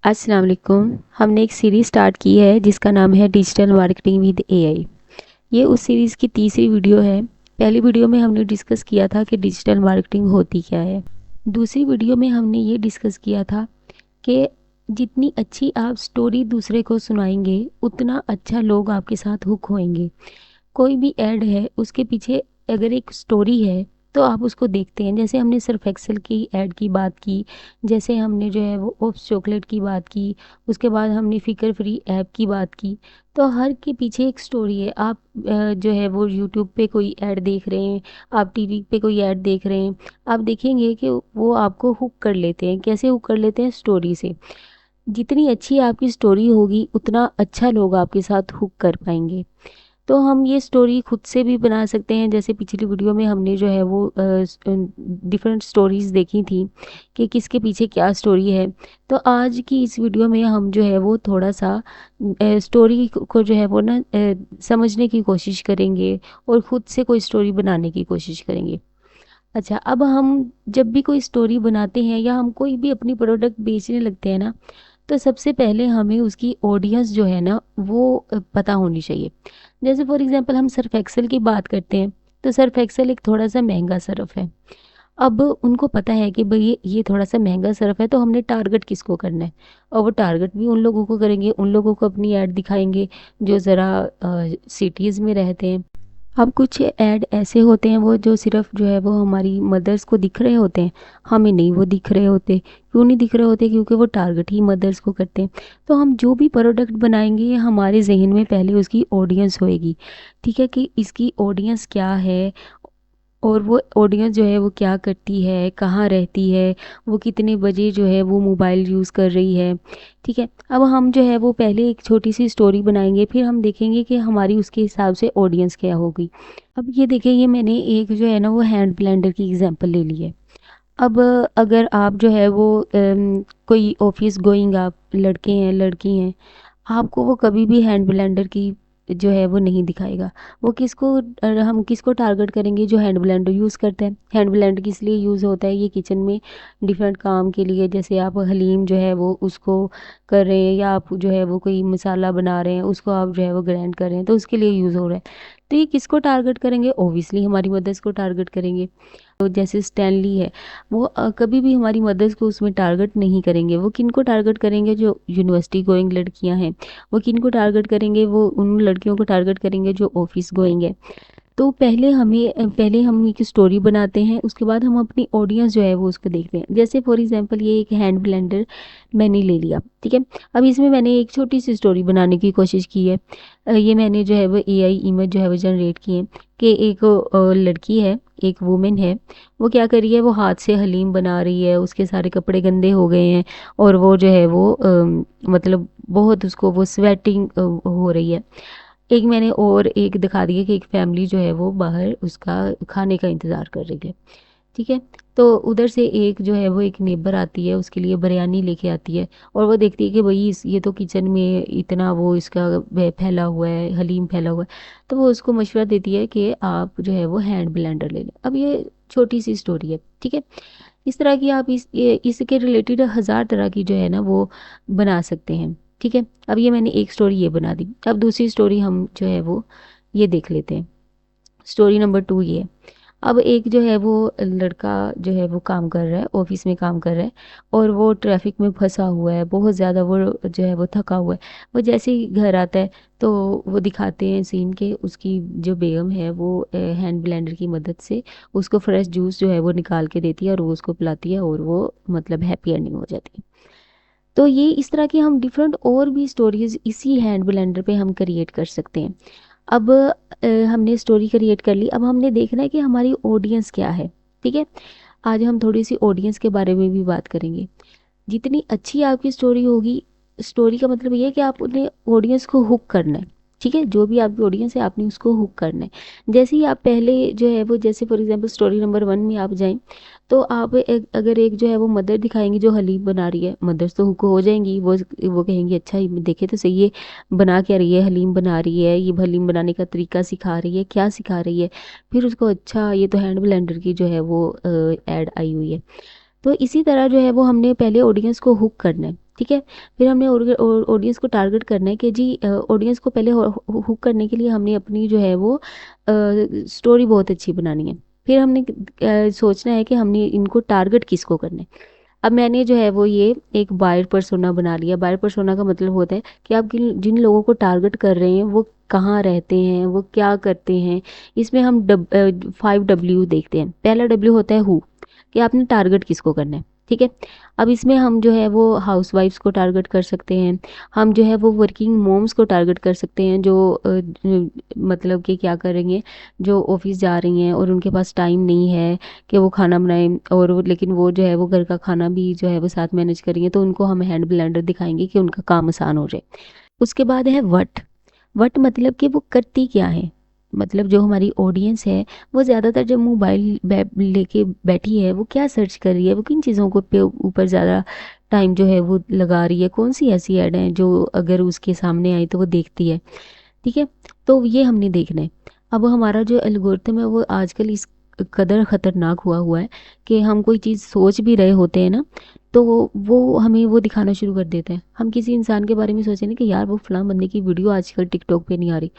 अस्सलाम वालेकुम। हमने एक सीरीज़ स्टार्ट की है जिसका नाम है डिजिटल मार्केटिंग विद एआई। ये उस सीरीज़ की तीसरी वीडियो है। पहली वीडियो में हमने डिस्कस किया था कि डिजिटल मार्केटिंग होती क्या है। दूसरी वीडियो में हमने ये डिस्कस किया था कि जितनी अच्छी आप स्टोरी दूसरे को सुनाएंगे उतना अच्छा लोग आपके साथ हुक होएंगे। कोई भी ऐड है उसके पीछे अगर एक स्टोरी है तो आप उसको देखते हैं। जैसे हमने सर्फ एक्सेल की ऐड की बात की, जैसे हमने जो है वो ओप्स चॉकलेट की बात की, उसके बाद हमने फ़िकर फ्री ऐप की बात की। तो हर के पीछे एक स्टोरी है। आप जो है वो यूट्यूब पे कोई ऐड देख रहे हैं, आप टीवी पे कोई ऐड देख रहे हैं, आप देखेंगे कि वो आपको हुक कर लेते हैं। कैसे हुक कर लेते हैं? स्टोरी से। जितनी अच्छी आपकी स्टोरी होगी उतना अच्छा लोग आपके साथ हुक कर पाएंगे। तो हम ये स्टोरी खुद से भी बना सकते हैं। जैसे पिछली वीडियो में हमने जो है वो डिफरेंट स्टोरीज़ देखी थी कि किसके पीछे क्या स्टोरी है। तो आज की इस वीडियो में हम जो है वो थोड़ा सा स्टोरी को जो है वो ना समझने की कोशिश करेंगे और खुद से कोई स्टोरी बनाने की कोशिश करेंगे। अच्छा, अब हम जब भी कोई स्टोरी बनाते हैं या हम कोई भी अपनी प्रोडक्ट बेचने लगते हैं ना, तो सबसे पहले हमें उसकी ऑडियंस जो है ना वो पता होनी चाहिए। जैसे फॉर एग्जांपल हम सर्फ एक्सेल की बात करते हैं, तो सर्फ एक्सेल एक थोड़ा सा महंगा सर्फ है। अब उनको पता है कि भाई ये थोड़ा सा महंगा सर्फ है, तो हमने टारगेट किसको करना है। और वो टारगेट भी उन लोगों को करेंगे, उन लोगों को अपनी ऐड दिखाएंगे जो ज़रा सिटीज़ में रहते हैं। अब कुछ ऐड ऐसे होते हैं वो जो सिर्फ जो है वो हमारी मदर्स को दिख रहे होते हैं, हमें नहीं वो दिख रहे होते। क्यों नहीं दिख रहे होते? क्योंकि वो टारगेट ही मदर्स को करते हैं। तो हम जो भी प्रोडक्ट बनाएंगे हमारे जहन में पहले उसकी ऑडियंस होएगी। ठीक है, कि इसकी ऑडियंस क्या है और वो ऑडियंस जो है वो क्या करती है, कहाँ रहती है, वो कितने बजे जो है वो मोबाइल यूज़ कर रही है। ठीक है, अब हम जो है वो पहले एक छोटी सी स्टोरी बनाएंगे, फिर हम देखेंगे कि हमारी उसके हिसाब से ऑडियंस क्या होगी। अब ये देखिए, ये मैंने एक जो है ना वो हैंड ब्लेंडर की एग्जांपल ले ली है। अब अगर आप जो है वो कोई ऑफिस गोइंग आप लड़के हैं लड़की हैं, आपको वो कभी भी हैंड ब्लेंडर की जो है वो नहीं दिखाएगा। वो किसको हम किसको टारगेट करेंगे? जो हैंड ब्लेंडर यूज़ करते हैं। हैंड ब्लेंडर किस लिए यूज़ होता है? ये किचन में डिफरेंट काम के लिए, जैसे आप हलीम जो है वो उसको कर रहे हैं या आप जो है वो कोई मसाला बना रहे हैं उसको आप जो है वो ग्राइंड कर रहे हैं, तो उसके लिए यूज़ हो रहा है। तो ये किसको टारगेट करेंगे? ओबियसली हमारी मदर्स को टारगेट करेंगे। तो जैसे स्टैनली है, वो कभी भी हमारी मदर्स को उसमें टारगेट नहीं करेंगे। वो किनको टारगेट करेंगे? जो यूनिवर्सिटी गोइंग लड़कियां हैं। वो किनको टारगेट करेंगे? वो उन लड़कियों को टारगेट करेंगे जो ऑफिस गोइंग है। तो पहले हम एक स्टोरी बनाते हैं, उसके बाद हम अपनी ऑडियंस जो है वो उसको देखते हैं। जैसे फॉर एग्जांपल ये एक हैंड ब्लेंडर मैंने ले लिया, ठीक है। अब इसमें मैंने एक छोटी सी स्टोरी बनाने की कोशिश की है। ये मैंने जो है वो एआई इमेज जो है वो जनरेट की है कि एक लड़की है, एक वुमेन है। वो क्या कर रही है? वो हाथ से हलीम बना रही है, उसके सारे कपड़े गंदे हो गए हैं और वो जो है वो मतलब बहुत उसको वो स्वेटिंग हो रही है। एक मैंने और एक दिखा दिया कि एक फैमिली जो है वो बाहर उसका खाने का इंतज़ार कर रही है। ठीक है, तो उधर से एक जो है वो एक नेबर आती है, उसके लिए बिरयानी लेके आती है और वो देखती है कि भाई ये तो किचन में इतना वो इसका फैला हुआ है, हलीम फैला हुआ है। तो वो उसको मशवरा देती है कि आप जो है वो हैंड ब्लेंडर ले लें। अब ये छोटी सी स्टोरी है, ठीक है। इस तरह की आप इसके रिलेटेड हज़ार तरह की जो है ना वो बना सकते हैं। ठीक है, अब ये मैंने एक स्टोरी ये बना दी। अब दूसरी स्टोरी हम जो है वो ये देख लेते हैं। स्टोरी नंबर 2 ये है। अब एक जो है वो लड़का जो है वो काम कर रहा है, ऑफिस में काम कर रहा है और वो ट्रैफिक में फंसा हुआ है, बहुत ज़्यादा वो जो है वो थका हुआ है। वो जैसे ही घर आता है तो वो दिखाते हैं सीन के उसकी जो बेगम है वो हैंड ब्लेंडर की मदद से उसको फ्रेश जूस जो है वो निकाल के देती है और वो उसको पिलाती है और वो मतलब हैप्पी एंडिंग हो जाती है। तो ये इस तरह की हम डिफरेंट और भी स्टोरीज इसी हैंड ब्लेंडर पे हम क्रिएट कर सकते हैं। अब हमने स्टोरी क्रिएट कर ली, अब हमने देखना है कि हमारी ऑडियंस क्या है। ठीक है, आज हम थोड़ी सी ऑडियंस के बारे में भी बात करेंगे। जितनी अच्छी आपकी स्टोरी होगी, स्टोरी का मतलब ये है कि आप अपने ऑडियंस को हुक करना है। ठीक है, जो भी आपकी ऑडियंस है आपने उसको हुक करना है। जैसे ही आप पहले जो है वो जैसे फॉर एग्जांपल स्टोरी नंबर 1 में आप जाएं, तो आप अगर एक जो है वो मदर दिखाएंगी जो हलीम बना रही है, मदर्स तो हुक हो जाएंगी। वो कहेंगी अच्छा ये देखे तो सही है, बना क्या रही है? हलीम बना रही है, ये हलीम बनाने का तरीका सिखा रही है, क्या सिखा रही है। फिर उसको अच्छा ये तो हैंड ब्लेंडर की जो है वो ऐड आई हुई है। तो इसी तरह जो है वो हमने पहले ऑडियंस को हुक करना है। ठीक है। फिर हमने ऑडियंस को टारगेट करना है कि जी ऑडियंस को पहले हुक करने के लिए हमने अपनी जो है वो स्टोरी बहुत अच्छी बनानी है। फिर हमने सोचना है कि हमने इनको टारगेट किसको करना है। अब मैंने जो है वो ये एक बायर पर्सोना बना लिया। बायर पर्सोना का मतलब होता है कि आप जिन लोगों को टारगेट कर रहे हैं वो कहाँ रहते हैं, वो क्या करते हैं। इसमें हम 5W देखते हैं। पहला W होता है हु, कि आपने टारगेट किसको करना है, ठीक है। अब इसमें हम जो है वो हाउसवाइफ्स को टारगेट कर सकते हैं, हम जो है वो वर्किंग मोम्स को टारगेट कर सकते हैं जो मतलब कि क्या करेंगे, जो ऑफिस जा रही हैं और उनके पास टाइम नहीं है कि वो खाना बनाएं, और लेकिन वो जो है वो घर का खाना भी जो है वो साथ मैनेज करेंगे, तो उनको हम हैंड ब्लेंडर दिखाएंगे कि उनका काम आसान हो जाए। उसके बाद है वट। वट मतलब कि वो करती क्या है, मतलब जो हमारी ऑडियंस है वो ज़्यादातर जब मोबाइल लेके बैठी है वो क्या सर्च कर रही है, वो किन चीज़ों को पे ऊपर ज़्यादा टाइम जो है वो लगा रही है, कौन सी ऐसी ऐड है जो अगर उसके सामने आई तो वो देखती है, ठीक है। तो ये हमने देखना है। अब हमारा जो एल्गोरिथम है वो आजकल इस कदर ख़तरनाक हुआ हुआ है कि हम कोई चीज़ सोच भी रहे होते हैं ना, तो वो हमें वो दिखाना शुरू कर देता है। हम किसी इंसान के बारे में सोचें ना कि यार वो फलां बंदे की वीडियो आजकल टिकटॉक पे नहीं आ रही,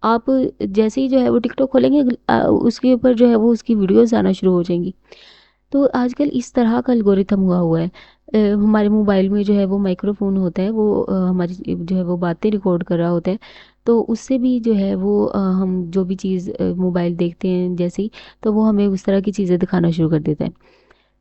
आप जैसे ही जो है वो टिकटॉक खोलेंगे उसके ऊपर जो है वो उसकी वीडियोस आना शुरू हो जाएंगी। तो आजकल इस तरह का एल्गोरिथम हुआ हुआ है। हमारे मोबाइल में जो है वो माइक्रोफोन होता है, वो हमारी जो है वो बातें रिकॉर्ड कर रहा होता है। तो उससे भी जो है वो हम जो भी चीज़ मोबाइल देखते हैं जैसे ही, तो वो हमें उस तरह की चीज़ें दिखाना शुरू कर देता है।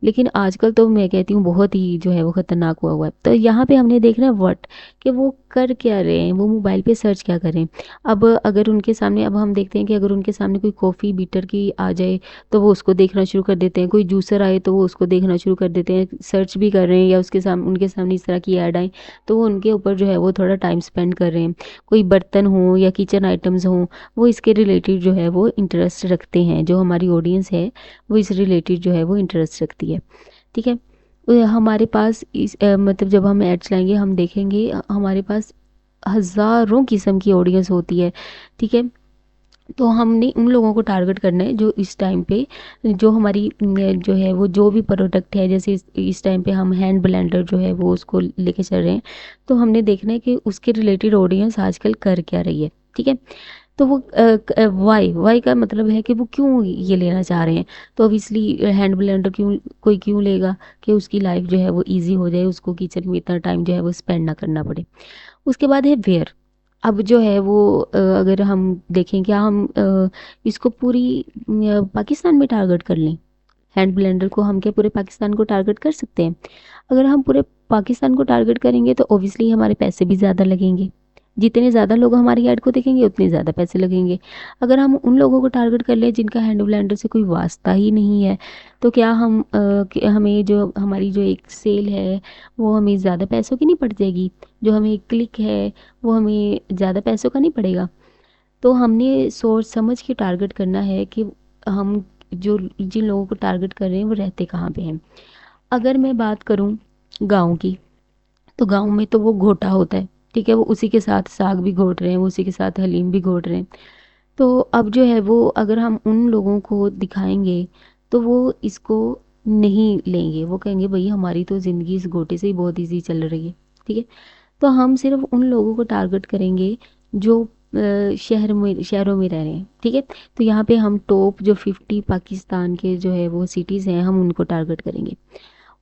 लेकिन आजकल तो मैं कहती हूँ बहुत ही जो है वो खतरनाक हुआ हुआ है। तो यहाँ पे हमने देखना है व्हाट, कि वो कर क्या रहे हैं, वो मोबाइल पे सर्च क्या कर रहे हैं। अब अगर उनके सामने, अब हम देखते हैं कि अगर उनके सामने कोई कॉफ़ी बीटर की आ जाए तो वो उसको देखना शुरू कर देते हैं, कोई जूसर आए तो वो उसको देखना शुरू कर देते हैं, सर्च भी कर रहे हैं, या उसके सामने उनके सामने इस तरह की ऐड आए तो वो उनके ऊपर जो है वो थोड़ा टाइम स्पेंड कर रहे हैं। कोई बर्तन हो या किचन आइटम्स हों, वो इसके रिलेटेड जो है वो इंटरेस्ट रखते हैं। जो हमारी ऑडियंस है वो इस रिलेटेड जो है वो इंटरेस्ट रखती है, ठीक है। हमारे पास मतलब जब हम एड्स लाएंगे हम देखेंगे हमारे पास हज़ारों किस्म की ऑडियंस होती है, ठीक है। तो हमने उन लोगों को टारगेट करना है जो इस टाइम पे जो हमारी जो है वो जो भी प्रोडक्ट है, जैसे इस टाइम पे हम हैंड ब्लेंडर जो है वो उसको लेके चल रहे हैं, तो हमने देखना है कि उसके रिलेटेड ऑडियंस आजकल कर क्या रही है, ठीक है। तो वो वाई वाई का मतलब है कि वो क्यों ये लेना चाह रहे हैं। तो ऑब्वियसली हैंड ब्लेंडर कोई क्यों लेगा, कि उसकी लाइफ जो है वो इजी हो जाए, उसको किचन में इतना टाइम जो है वो स्पेंड ना करना पड़े। उसके बाद है वेयर। अब जो है वो अगर हम देखें क्या हम इसको पूरी पाकिस्तान में टारगेट कर लें, हैंड ब्लेंडर को हम क्या पूरे पाकिस्तान को टारगेट कर सकते हैं। अगर हम पूरे पाकिस्तान को टारगेट करेंगे तो ऑब्वियसली हमारे पैसे भी ज़्यादा लगेंगे, जितने ज़्यादा लोग हमारी ऐड को देखेंगे उतने ज़्यादा पैसे लगेंगे। अगर हम उन लोगों को टारगेट कर लें जिनका हैंड ब्लेंडर से कोई वास्ता ही नहीं है, तो क्या हमें जो हमारी जो एक सेल है वो हमें ज़्यादा पैसों की नहीं पड़ जाएगी, जो हमें एक क्लिक है वो हमें ज़्यादा पैसों का नहीं पड़ेगा। तो हमने सोच समझ के टारगेट करना है कि हम जो जिन लोगों को टारगेट कर रहे हैं वो रहते कहाँ पे हैं। अगर मैं बात करूँ गाँव की, तो गाँव में तो वो घोटा होता है, ठीक है। वो उसी के साथ साग भी घोट रहे हैं, वो उसी के साथ हलीम भी घोट रहे हैं। तो अब जो है वो अगर हम उन लोगों को दिखाएंगे तो वो इसको नहीं लेंगे, वो कहेंगे भाई हमारी तो ज़िंदगी इस गोटे से ही बहुत ईजी चल रही है, ठीक है। तो हम सिर्फ उन लोगों को टारगेट करेंगे जो शहरों में रह रहे हैं, ठीक है। तो यहाँ पे हम टॉप जो 50 पाकिस्तान के जो है वो सिटीज़ हैं हम उनको टारगेट करेंगे।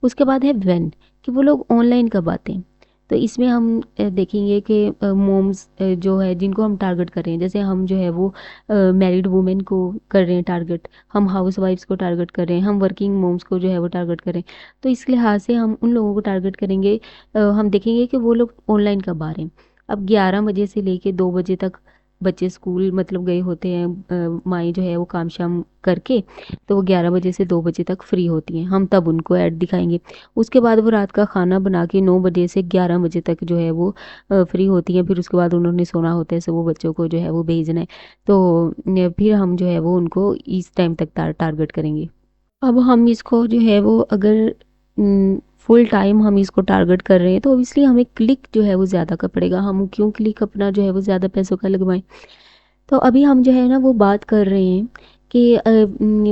उसके बाद है व्हेन, कि वो लोग ऑनलाइन कब आते हैं। तो इसमें हम देखेंगे कि मोम्स जो है जिनको हम टारगेट कर रहे हैं, जैसे हम जो है वो मैरिड वुमेन को कर रहे हैं टारगेट, हम हाउस वाइफ्स को टारगेट कर रहे हैं, हम वर्किंग मोम्स को जो है वो टारगेट कर रहे हैं। तो इस लिहाज से हम उन लोगों को टारगेट करेंगे। हम देखेंगे कि वो लोग ऑनलाइन कब आ रहे हैं। अब 11 बजे से लेके 2 बजे तक बच्चे स्कूल मतलब गए होते हैं, माएँ जो है वो काम शाम करके, तो वो 11 बजे से 2 बजे तक फ्री होती हैं, हम तब उनको ऐड दिखाएंगे। उसके बाद वो रात का खाना बना के 9 बजे से 11 बजे तक जो है वो फ्री होती हैं, फिर उसके बाद उन्होंने सोना होता है, सो वो बच्चों को जो है वो भेजना है। तो फिर हम जो है वो उनको इस टाइम तक टारगेट करेंगे। अब हम इसको जो है वो अगर फुल टाइम हम इसको टारगेट कर रहे हैं तो ऑब्वियसली हमें क्लिक जो है वो ज़्यादा का पड़ेगा, हम क्यों क्लिक अपना जो है वो ज़्यादा पैसों का लगवाएं। तो अभी हम जो है ना वो बात कर रहे हैं कि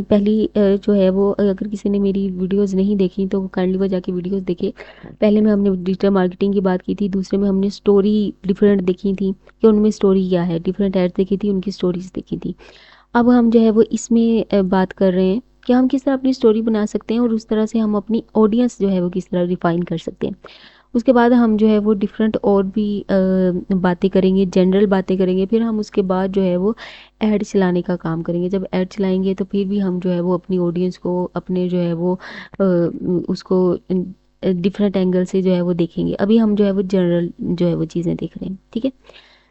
पहली जो है वो अगर किसी ने मेरी वीडियोस नहीं देखी तो काइंडली वो जाके वीडियोस देखे। पहले में हमने डिजिटल मार्केटिंग की बात की थी, दूसरे में हमने स्टोरी डिफरेंट देखी थी कि उनमें स्टोरी क्या है, डिफरेंट एड्स देखी थी, उनकी स्टोरीज देखी थी। अब हम जो है वो इसमें बात कर रहे हैं कि हम किस तरह अपनी स्टोरी बना सकते हैं और उस तरह से हम अपनी ऑडियंस जो है वो किस तरह रिफाइन कर सकते हैं। उसके बाद हम जो है वो डिफरेंट और भी बातें करेंगे, जनरल बातें करेंगे। फिर हम उसके बाद जो है वो ऐड चलाने का काम करेंगे। जब ऐड चलाएंगे तो फिर भी हम जो है वो अपनी ऑडियंस को अपने जो है वो उसको डिफरेंट एंगल से जो है वो देखेंगे। अभी हम जो है वो जनरल जो है वो चीज़ें देख रहे हैं, ठीक है।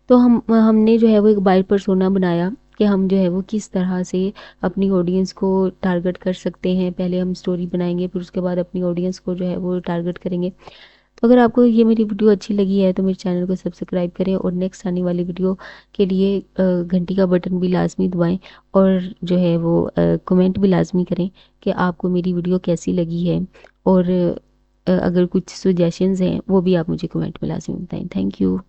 तो हमने जो है वो एक बाय पर्सोना बनाया कि हम जो है वो किस तरह से अपनी ऑडियंस को टारगेट कर सकते हैं। पहले हम स्टोरी बनाएंगे, फिर उसके बाद अपनी ऑडियंस को जो है वो टारगेट करेंगे। तो अगर आपको ये मेरी वीडियो अच्छी लगी है तो मेरे चैनल को सब्सक्राइब करें और नेक्स्ट आने वाली वीडियो के लिए घंटी का बटन भी लाजमी दबाएं और जो है वो कमेंट भी लाजमी करें कि आपको मेरी वीडियो कैसी लगी है। और अगर कुछ सजेशंस हैं वो भी आप मुझे कमेंट में लाजमी बताएं। Thank you.